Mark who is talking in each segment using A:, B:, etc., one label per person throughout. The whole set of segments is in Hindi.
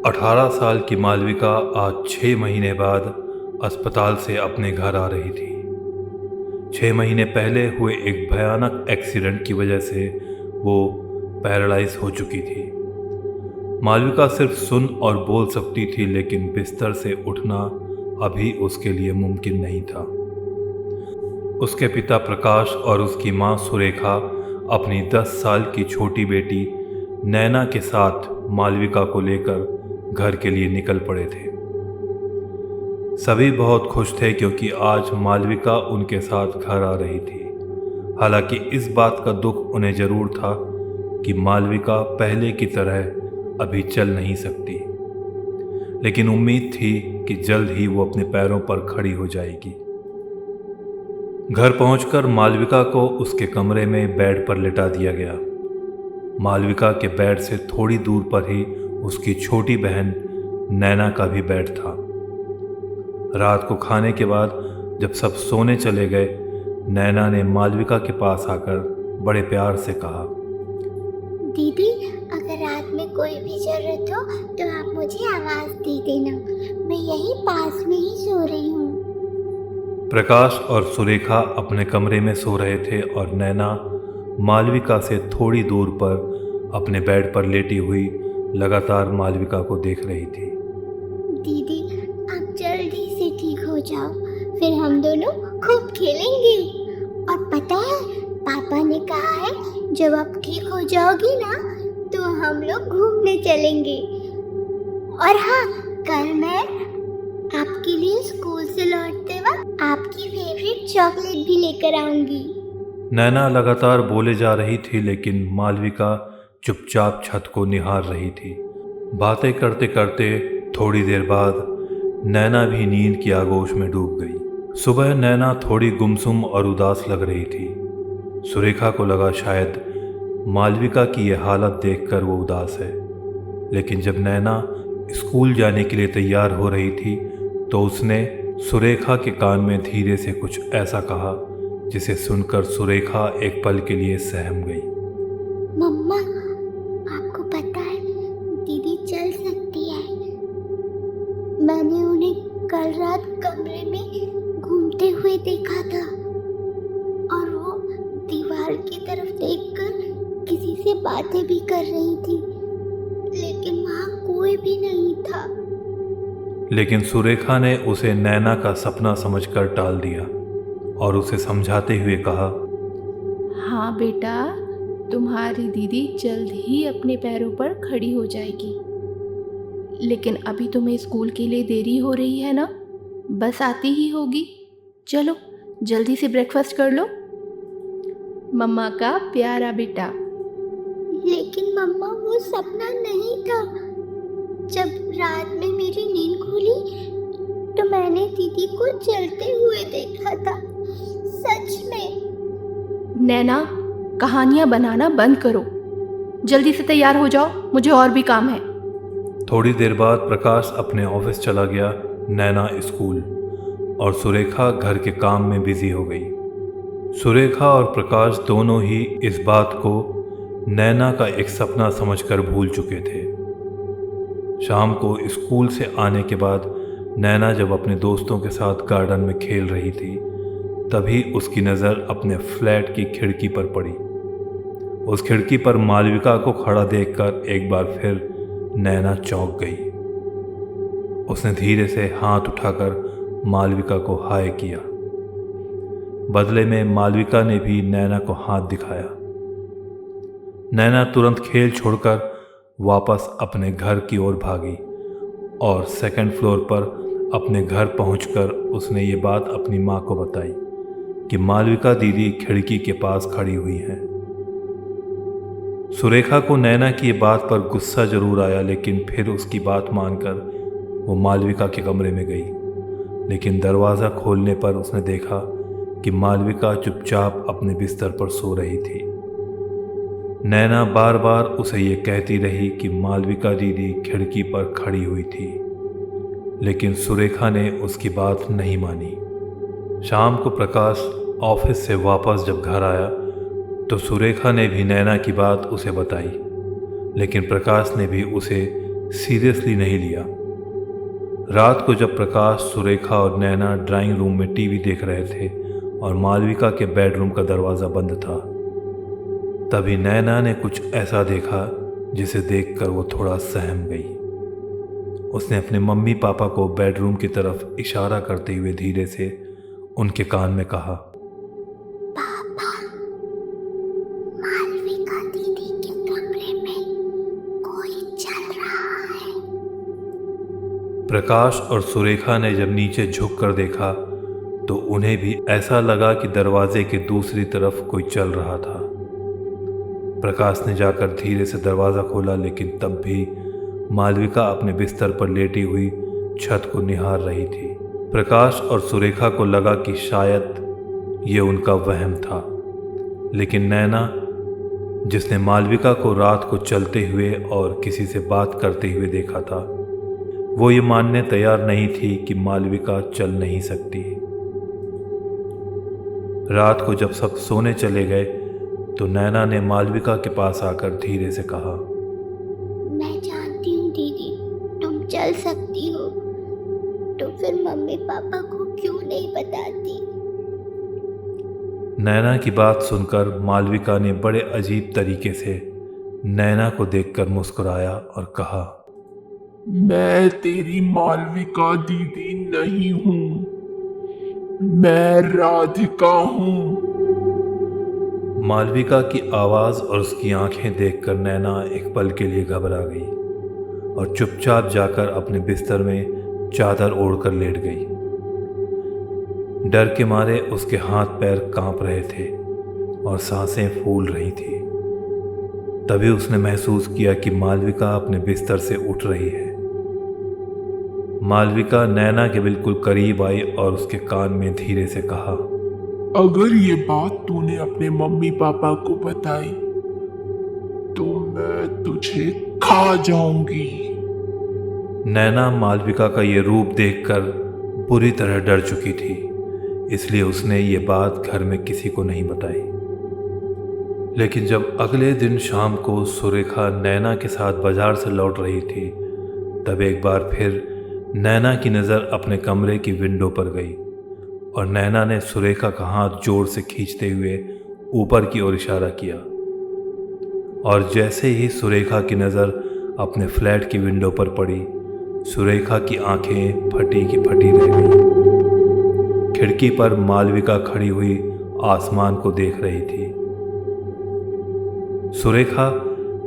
A: 18 साल की मालविका आज 6 महीने बाद अस्पताल से अपने घर आ रही थी। 6 महीने पहले हुए एक भयानक एक्सीडेंट की वजह से वो पैरालाइज हो चुकी थी। मालविका सिर्फ सुन और बोल सकती थी, लेकिन बिस्तर से उठना अभी उसके लिए मुमकिन नहीं था। उसके पिता प्रकाश और उसकी माँ सुरेखा अपनी 10 साल की छोटी बेटी नैना के साथ मालविका को लेकर घर के लिए निकल पड़े थे। सभी बहुत खुश थे क्योंकि आज मालविका उनके साथ घर आ रही थी। हालांकि इस बात का दुख उन्हें जरूर था कि मालविका पहले की तरह अभी चल नहीं सकती, लेकिन उम्मीद थी कि जल्द ही वो अपने पैरों पर खड़ी हो जाएगी। घर पहुंचकर मालविका को उसके कमरे में बेड पर लिटा दिया गया। मालविका के बेड से थोड़ी दूर पर ही उसकी छोटी बहन नैना का भी बेड था। रात को खाने के बाद जब सब सोने चले गए, नैना ने मालविका के पास आकर बड़े प्यार से कहा,
B: दीदी, अगर रात में कोई भी जरूरत हो तो आप मुझे आवाज दे देना, मैं यहीं पास में ही सो रही हूँ।
A: प्रकाश और सुरेखा अपने कमरे में सो रहे थे और नैना मालविका से थोड़ी दूर पर अपने बेड पर लेटी हुई लगातार मालविका को देख रही थी।
B: दीदी, आप जल्दी से ठीक हो जाओ, फिर हम दोनों खूब खेलेंगे। और पता है, पापा ने कहा है जब आप ठीक हो जाओगी ना तो हम लोग घूमने चलेंगे। और हाँ, कल मैं आपके लिए स्कूल से लौटते वक्त आपकी फेवरेट चॉकलेट भी लेकर आऊंगी।
A: नैना लगातार बोले जा रही थी, लेकिन मालविका चुपचाप छत को निहार रही थी। बातें करते करते थोड़ी देर बाद नैना भी नींद की आगोश में डूब गई। सुबह नैना थोड़ी गुमसुम और उदास लग रही थी। सुरेखा को लगा शायद मालविका की यह हालत देखकर वो उदास है, लेकिन जब नैना स्कूल जाने के लिए तैयार हो रही थी तो उसने सुरेखा के कान में धीरे से कुछ ऐसा कहा जिसे सुनकर सुरेखा एक पल के लिए सहम गई।
B: मम्मा, आपको पता है दीदी चल सकती है। मैंने उन्हें कल रात कमरे में घूमते हुए देखा था और वो दीवार की तरफ देखकर किसी से बातें भी कर रही थी, लेकिन वहाँ कोई भी नहीं था।
A: लेकिन सुरेखा ने उसे नैना का सपना समझकर टाल दिया और उसे समझाते हुए कहा,
C: हाँ बेटा, तुम्हारी दीदी जल्द ही अपने पैरों पर खड़ी हो जाएगी, लेकिन अभी तुम्हें स्कूल के लिए देरी हो रही है ना, बस आती ही होगी। चलो जल्दी से ब्रेकफास्ट कर लो। मम्मा का प्यारा बेटा।
B: लेकिन मम्मा, वो सपना नहीं था। जब रात में मेरी नींद खुली तो मैंने दीदी को चलते हुए देखा था, सच में।
C: नैना, कहानियाँ बनाना बंद करो, जल्दी से तैयार हो जाओ, मुझे और भी काम है।
A: थोड़ी देर बाद प्रकाश अपने ऑफिस चला गया, नैना स्कूल, और सुरेखा घर के काम में बिजी हो गई। सुरेखा और प्रकाश दोनों ही इस बात को नैना का एक सपना समझकर भूल चुके थे। शाम को स्कूल से आने के बाद नैना जब अपने दोस्तों के साथ गार्डन में खेल रही थी, तभी उसकी नज़र अपने फ्लैट की खिड़की पर पड़ी। उस खिड़की पर मालविका को खड़ा देखकर एक बार फिर नैना चौंक गई। उसने धीरे से हाथ उठाकर मालविका को हाय किया। बदले में मालविका ने भी नैना को हाथ दिखाया। नैना तुरंत खेल छोड़कर वापस अपने घर की ओर भागी और सेकंड फ्लोर पर अपने घर पहुंचकर उसने ये बात अपनी माँ को बताई कि मालविका दीदी खिड़की के पास खड़ी हुई हैं। सुरेखा को नैना की बात पर गुस्सा जरूर आया, लेकिन फिर उसकी बात मानकर वो मालविका के कमरे में गई। लेकिन दरवाज़ा खोलने पर उसने देखा कि मालविका चुपचाप अपने बिस्तर पर सो रही थी। नैना बार बार उसे ये कहती रही कि मालविका दीदी खिड़की पर खड़ी हुई थी, लेकिन सुरेखा ने उसकी बात नहीं मानी। शाम को प्रकाश ऑफिस से वापस जब घर आया तो सुरेखा ने भी नैना की बात उसे बताई, लेकिन प्रकाश ने भी उसे सीरियसली नहीं लिया। रात को जब प्रकाश, सुरेखा और नैना ड्राइंग रूम में टीवी देख रहे थे और मालविका के बेडरूम का दरवाज़ा बंद था, तभी नैना ने कुछ ऐसा देखा जिसे देखकर वो थोड़ा सहम गई। उसने अपने मम्मी पापा को बेडरूम की तरफ इशारा करते हुए धीरे से उनके कान में कहा,
B: पापा, मालविका दीदी के कमरे में कोई चल रहा है।
A: प्रकाश और सुरेखा ने जब नीचे झुक कर देखा तो उन्हें भी ऐसा लगा कि दरवाजे के दूसरी तरफ कोई चल रहा था। प्रकाश ने जाकर धीरे से दरवाज़ा खोला, लेकिन तब भी मालविका अपने बिस्तर पर लेटी हुई छत को निहार रही थी। प्रकाश और सुरेखा को लगा कि शायद ये उनका वहम था, लेकिन नैना, जिसने मालविका को रात को चलते हुए और किसी से बात करते हुए देखा था, वो ये मानने तैयार नहीं थी कि मालविका चल नहीं सकती। रात को जब सब सोने चले गए तो नैना ने मालविका के पास आकर धीरे से कहा,
B: मैं जानती हूँ दीदी, तुम चल सकती हो, तो फिर मम्मी पापा को क्यों नहीं बताती?
A: नैना की बात सुनकर मालविका ने बड़े अजीब तरीके से नैना को देखकर मुस्कुराया और कहा,
D: मैं तेरी मालविका दीदी नहीं हूँ, मैं राधिका हूँ।
A: मालविका की आवाज़ और उसकी आंखें देखकर नैना एक पल के लिए घबरा गई और चुपचाप जाकर अपने बिस्तर में चादर ओढ़कर लेट गई। डर के मारे उसके हाथ पैर कांप रहे थे और सांसें फूल रही थी। तभी उसने महसूस किया कि मालविका अपने बिस्तर से उठ रही है। मालविका नैना के बिल्कुल करीब आई और उसके कान में धीरे से कहा,
D: अगर ये बात तूने अपने मम्मी पापा को बताई तो मैं तुझे खा जाऊंगी।
A: नैना मालविका का ये रूप देखकर बुरी तरह डर चुकी थी, इसलिए उसने ये बात घर में किसी को नहीं बताई। लेकिन जब अगले दिन शाम को सुरेखा नैना के साथ बाजार से लौट रही थी, तब एक बार फिर नैना की नज़र अपने कमरे की विंडो पर गई और नैना ने सुरेखा का हाथ जोर से खींचते हुए ऊपर की ओर इशारा किया। और जैसे ही सुरेखा की नज़र अपने फ्लैट की विंडो पर पड़ी, सुरेखा की आंखें फटी की फटी रह गईं। खिड़की पर मालविका खड़ी हुई आसमान को देख रही थी। सुरेखा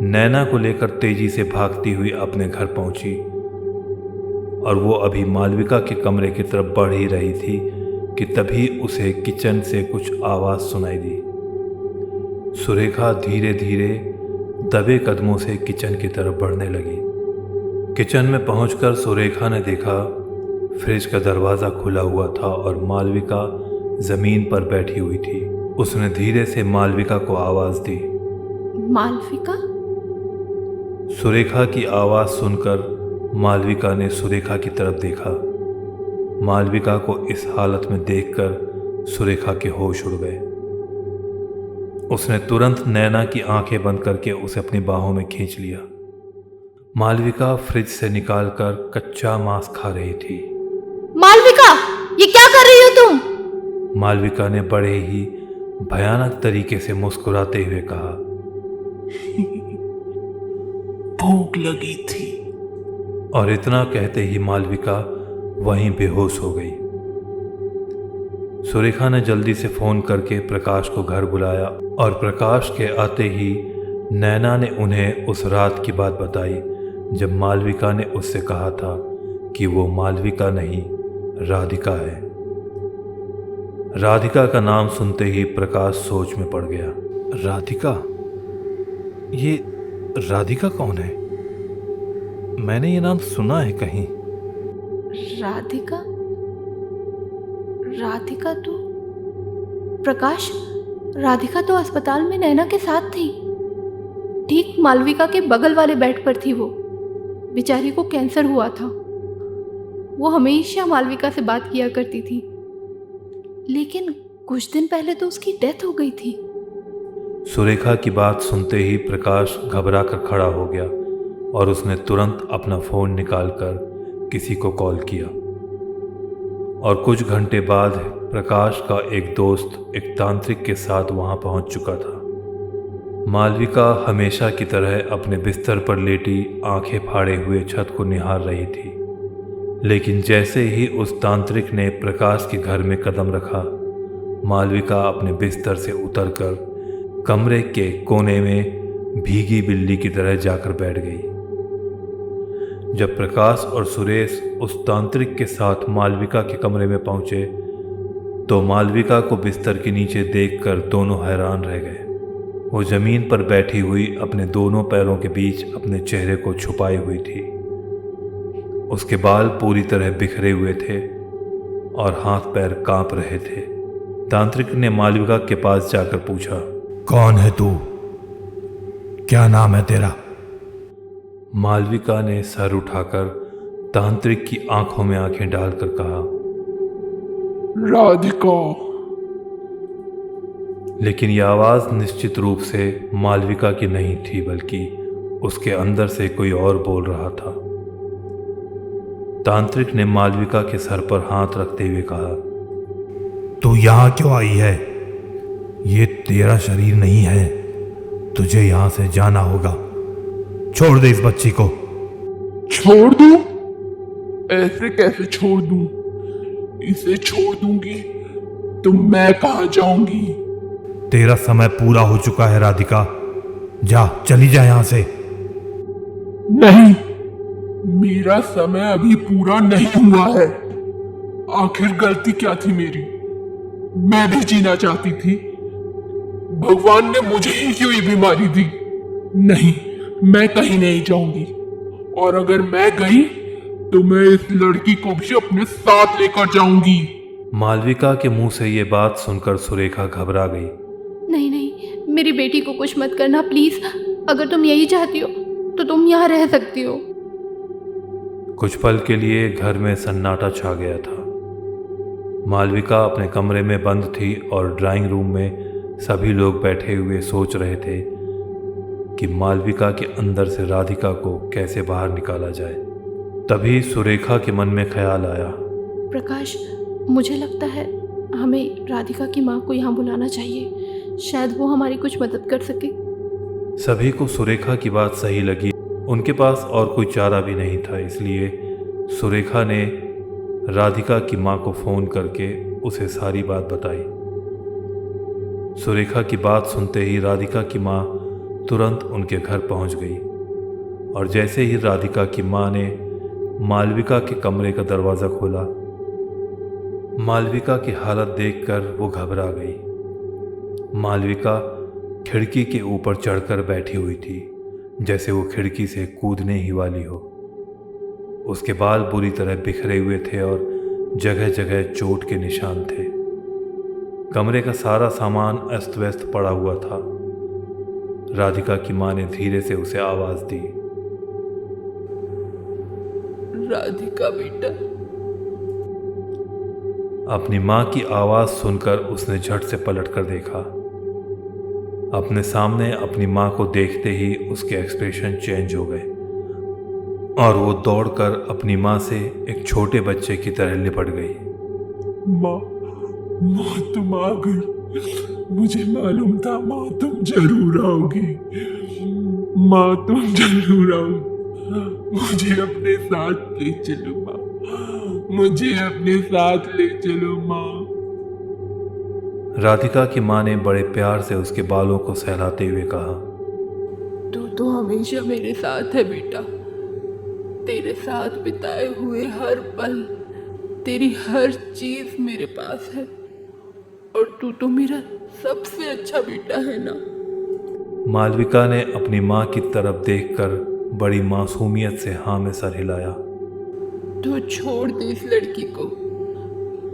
A: नैना को लेकर तेजी से भागती हुई अपने घर पहुंची और वो अभी मालविका के कमरे की तरफ बढ़ ही रही थी कि तभी उसे किचन से कुछ आवाज़ सुनाई दी। सुरेखा धीरे धीरे दबे कदमों से किचन की तरफ बढ़ने लगी। किचन में पहुंचकर सुरेखा ने देखा फ्रिज का दरवाज़ा खुला हुआ था और मालविका ज़मीन पर बैठी हुई थी। उसने धीरे से मालविका को आवाज़ दी।
C: मालविका?
A: सुरेखा की आवाज़ सुनकर मालविका ने सुरेखा की तरफ देखा। मालविका को इस हालत में देखकर सुरेखा के होश उड़ गए। उसने तुरंत नैना की आंखें बंद करके उसे अपनी बाहों में खींच लिया। मालविका फ्रिज से निकालकर कच्चा मांस खा रही थी।
C: मालविका, ये क्या कर रही हो तुम?
A: मालविका ने बड़े ही भयानक तरीके से मुस्कुराते हुए कहा,
D: भूख लगी थी।
A: और इतना कहते ही मालविका वहीं बेहोश हो गई। सुरेखा ने जल्दी से फ़ोन करके प्रकाश को घर बुलाया और प्रकाश के आते ही नैना ने उन्हें उस रात की बात बताई जब मालविका ने उससे कहा था कि वो मालविका नहीं, राधिका है। राधिका का नाम सुनते ही प्रकाश सोच में पड़ गया। राधिका? ये राधिका कौन है? मैंने ये नाम सुना है कहीं।
C: राधिका? राधिका तो प्रकाश, राधिका तो अस्पताल में नैना के साथ थी। ठीक मालविका के बगल वाले बेड पर थी वो। बेचारी को कैंसर हुआ था। वो हमेशा मालविका से बात किया करती थी, लेकिन कुछ दिन पहले तो उसकी डेथ हो गई थी।
A: सुरेखा की बात सुनते ही प्रकाश घबरा कर खड़ा हो गया और उसने तुरंत अपना फ़ोन निकालकर किसी को कॉल किया। और कुछ घंटे बाद प्रकाश का एक दोस्त एक तांत्रिक के साथ वहां पहुंच चुका था। मालविका हमेशा की तरह अपने बिस्तर पर लेटी आंखें फाड़े हुए छत को निहार रही थी, लेकिन जैसे ही उस तांत्रिक ने प्रकाश के घर में कदम रखा, मालविका अपने बिस्तर से उतरकर कमरे के कोने में भीगी बिल्ली की तरह जाकर बैठ गई। जब प्रकाश और सुरेश उस तांत्रिक के साथ मालविका के कमरे में पहुंचे तो मालविका को बिस्तर के नीचे देखकर दोनों हैरान रह गए। वो जमीन पर बैठी हुई अपने दोनों पैरों के बीच अपने चेहरे को छुपाई हुई थी। उसके बाल पूरी तरह बिखरे हुए थे और हाथ पैर कांप रहे थे। तांत्रिक ने मालविका के पास जाकर पूछा,
E: कौन है तू? क्या नाम है तेरा?
A: मालविका ने सर उठाकर तांत्रिक की आंखों में आंखें डालकर कहा,
D: राधिका।
A: लेकिन यह आवाज़ निश्चित रूप से मालविका की नहीं थी, बल्कि उसके अंदर से कोई और बोल रहा था। तांत्रिक ने मालविका के सर पर हाथ रखते हुए कहा,
E: तू यहाँ क्यों आई है? ये तेरा शरीर नहीं है, तुझे यहाँ से जाना होगा। छोड़ दे इस बच्ची को।
D: छोड़ दूं? ऐसे कैसे छोड़ दूं? इसे छोड़ दूंगी तो मैं कहाँ जाऊंगी?
E: तेरा समय पूरा हो चुका है राधिका, जा, चली जा यहाँ से।
D: नहीं, मेरा समय अभी पूरा नहीं हुआ है। आखिर गलती क्या थी मेरी? मैं भी जीना चाहती थी। भगवान ने मुझे ही क्यों ये बीमारी दी? नहीं, मैं कहीं नहीं जाऊंगी, और अगर मैं गई तो मैं इस लड़की को भी अपने साथ लेकर जाऊंगी।
A: मालविका के मुंह से ये बात सुनकर सुरेखा घबरा गई।
C: नहीं नहीं, मेरी बेटी को कुछ मत करना प्लीज़। अगर तुम यही चाहती हो तो तुम यहाँ रह सकती हो।
A: कुछ पल के लिए घर में सन्नाटा छा गया था। मालविका अपने कमरे में बंद थी और ड्राइंग रूम में सभी लोग बैठे हुए सोच रहे थे कि मालविका के अंदर से राधिका को कैसे बाहर निकाला जाए। तभी सुरेखा के मन में ख्याल आया,
C: प्रकाश, मुझे लगता है हमें राधिका की माँ को यहाँ बुलाना चाहिए, शायद वो हमारी कुछ मदद कर सके।
A: सभी को सुरेखा की बात सही लगी। उनके पास और कोई चारा भी नहीं था, इसलिए सुरेखा ने राधिका की माँ को फ़ोन करके उसे सारी बात बताई। सुरेखा की बात सुनते ही राधिका की माँ तुरंत उनके घर पहुंच गई, और जैसे ही राधिका की माँ ने मालविका के कमरे का दरवाज़ा खोला, मालविका की हालत देखकर वो घबरा गई। मालविका खिड़की के ऊपर चढ़कर बैठी हुई थी, जैसे वो खिड़की से कूदने ही वाली हो। उसके बाल बुरी तरह बिखरे हुए थे और जगह जगह चोट के निशान थे। कमरे का सारा सामान अस्त व्यस्त पड़ा हुआ था। राधिका की माँ ने धीरे से उसे आवाज़ दी,
C: राधिका बेटा।
A: अपनी माँ की आवाज़ सुनकर उसने झट से पलट कर देखा। अपने सामने अपनी माँ को देखते ही उसके एक्सप्रेशन चेंज हो गए और वो दौड़कर अपनी माँ से एक छोटे बच्चे की तरह लिपट गई।
D: माँ, तुम आ गई। मुझे मालूम था माँ तुम जरूर आओगी। माँ तुम जरूर आओगी। मुझे अपने साथ ले चलो माँ, मुझे अपने साथ ले चलो माँ।
A: राधिका की माँ ने बड़े प्यार से उसके बालों को सहलाते हुए कहा,
C: तू तो हमेशा मेरे साथ है बेटा। तेरे साथ बिताए हुए हर पल, तेरी हर चीज मेरे पास है, और तू तो मेरा सबसे अच्छा बेटा है ना।
A: मालविका ने अपनी माँ की तरफ देखकर बड़ी मासूमियत से हाँ में सर हिलाया।
C: तो छोड़ दे इस लड़की को।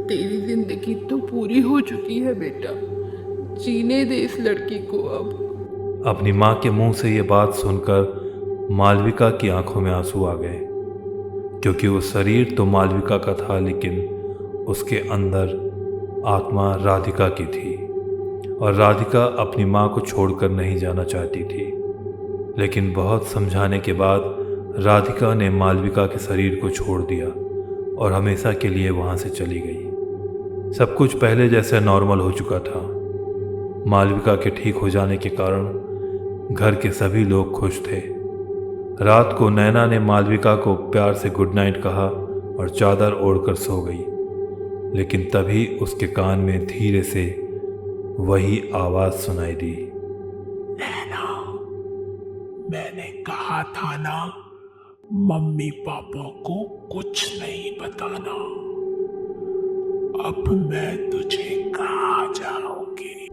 C: तेरी जिंदगी तो पूरी हो चुकी है बेटा, जीने दे इस लड़की को अब।
A: अपनी माँ के मुंह से ये बात सुनकर मालविका की आंखों में आंसू आ गए, क्योंकि वो शरीर तो मालविका का था, लेकिन उसके अंदर आत्मा राधिका की थी, और राधिका अपनी माँ को छोड़कर नहीं जाना चाहती थी। लेकिन बहुत समझाने के बाद राधिका ने मालविका के शरीर को छोड़ दिया और हमेशा के लिए वहाँ से चली गई। सब कुछ पहले जैसे नॉर्मल हो चुका था। मालविका के ठीक हो जाने के कारण घर के सभी लोग खुश थे। रात को नैना ने मालविका को प्यार से गुड नाइट कहा और चादर ओढ़कर सो गई। लेकिन तभी उसके कान में धीरे से वही आवाज़ सुनाई दी।
D: नैना, मैंने कहा था ना, मम्मी पापा को कुछ नहीं बताना। अब मैं तुझे कहाँ जाऊंगी?